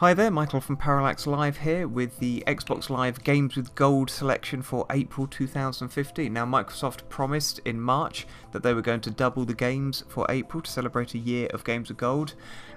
Hi there, Michael from Parallax Live here with the Xbox Live Games with Gold selection for April 2015. Now, Microsoft promised in March that they were going to double the games for April to celebrate a year of Games with Gold,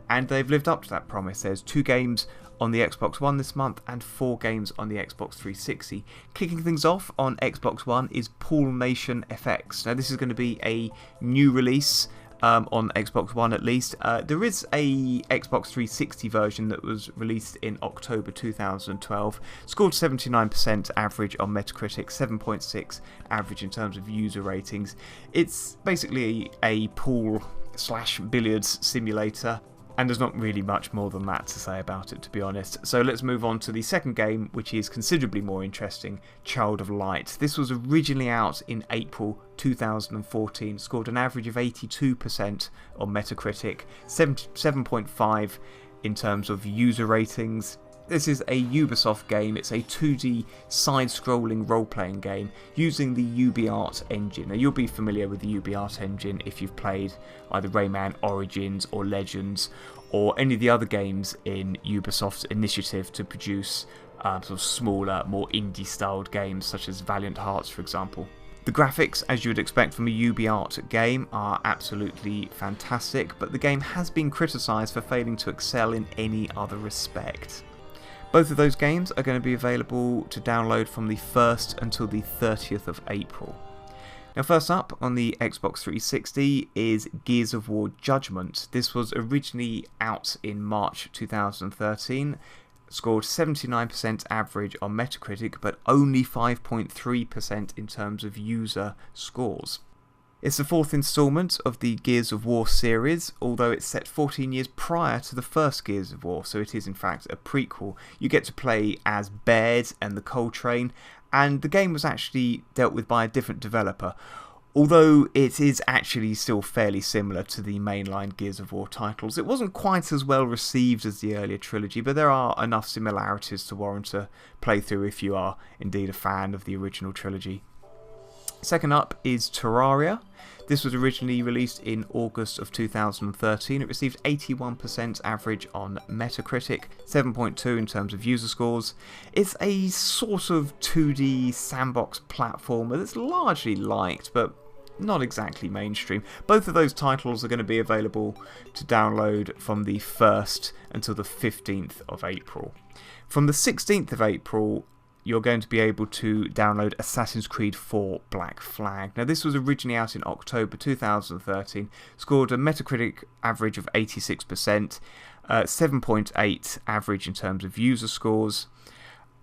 and they've lived up to that promise. There's 2 games on the Xbox One this month and 4 games on the Xbox 360. Kicking things off on Xbox One is Pool Nation FX. Now, this is going to be a new release on Xbox One at least. There is a Xbox 360 version that was released in October 2012. Scored 79% average on Metacritic, 7.6 average in terms of user ratings. It's basically a pool/billiards simulator, and there's not really much more than that to say about it, to be honest. So let's move on to the second game, which is considerably more interesting, Child of Light. This was originally out in April 2014, scored an average of 82% on Metacritic, 7.5 in terms of user ratings. This is a Ubisoft game. It's a 2D side-scrolling role-playing game using the UbiArt engine. Now, you'll be familiar with the UbiArt engine if you've played either Rayman Origins or Legends or any of the other games in Ubisoft's initiative to produce sort of smaller, more indie-styled games such as Valiant Hearts, for example. The graphics, as you would expect from a UbiArt game, are absolutely fantastic, but the game has been criticised for failing to excel in any other respect. Both of those games are going to be available to download from the 1st until the 30th of April. Now, first up on the Xbox 360 is Gears of War Judgement. This was originally out in March 2013, scored 79% average on Metacritic, but only 5.3% in terms of user scores. It's the 4th instalment of the Gears of War series, although it's set 14 years prior to the first Gears of War, so it is in fact a prequel. You get to play as Baird and the Coltrane, and the game was actually dealt with by a different developer, although it is actually still fairly similar to the mainline Gears of War titles. It wasn't quite as well received as the earlier trilogy, but there are enough similarities to warrant a playthrough if you are indeed a fan of the original trilogy. Second up is Terraria. This was originally released in August of 2013. It received 81% average on Metacritic, 7.2 in terms of user scores. It's a sort of 2D sandbox platformer that's largely liked, but not exactly mainstream. Both of those titles are going to be available to download from the 1st until the 15th of April. From the 16th of April, you're going to be able to download Assassin's Creed 4 Black Flag. Now, this was originally out in October 2013, scored a Metacritic average of 86%, 7.8 average in terms of user scores.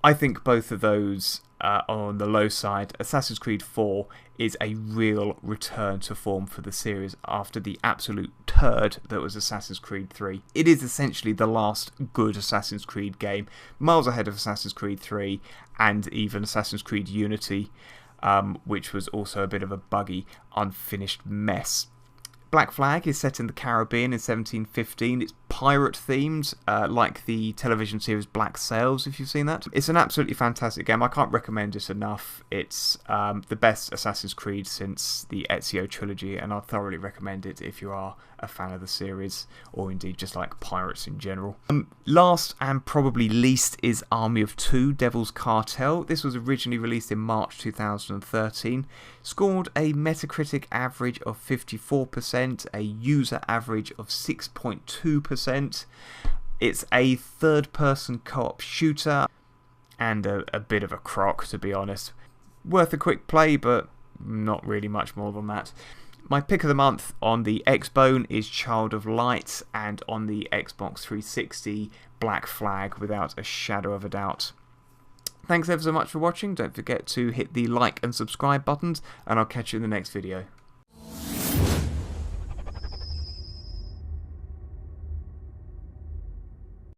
I think both of those are on the low side. Assassin's Creed 4 is a real return to form for the series after the absolute turd that was Assassin's Creed 3. It is essentially the last good Assassin's Creed game, miles ahead of Assassin's Creed 3 and even Assassin's Creed Unity, which was also a bit of a buggy, unfinished mess. Black Flag is set in the Caribbean in 1715. It's pirate themed, like the television series Black Sails, if you've seen that. It's an absolutely fantastic game. I can't recommend it enough. It's the best Assassin's Creed since the Ezio trilogy, and I thoroughly recommend it if you are a fan of the series, or indeed just like pirates in general. Last and probably least is Army of Two, Devil's Cartel. This was originally released in March 2013. Scored a Metacritic average of 54%, a user average of 6.2%. It's a third-person co-op shooter and a bit of a crock, to be honest. Worth a quick play, but not really much more than that. My pick of the month on the Xbone is Child of Light, and on the Xbox 360, Black Flag, without a shadow of a doubt. Thanks ever so much for watching. Don't forget to hit the like and subscribe buttons, and I'll catch you in the next video.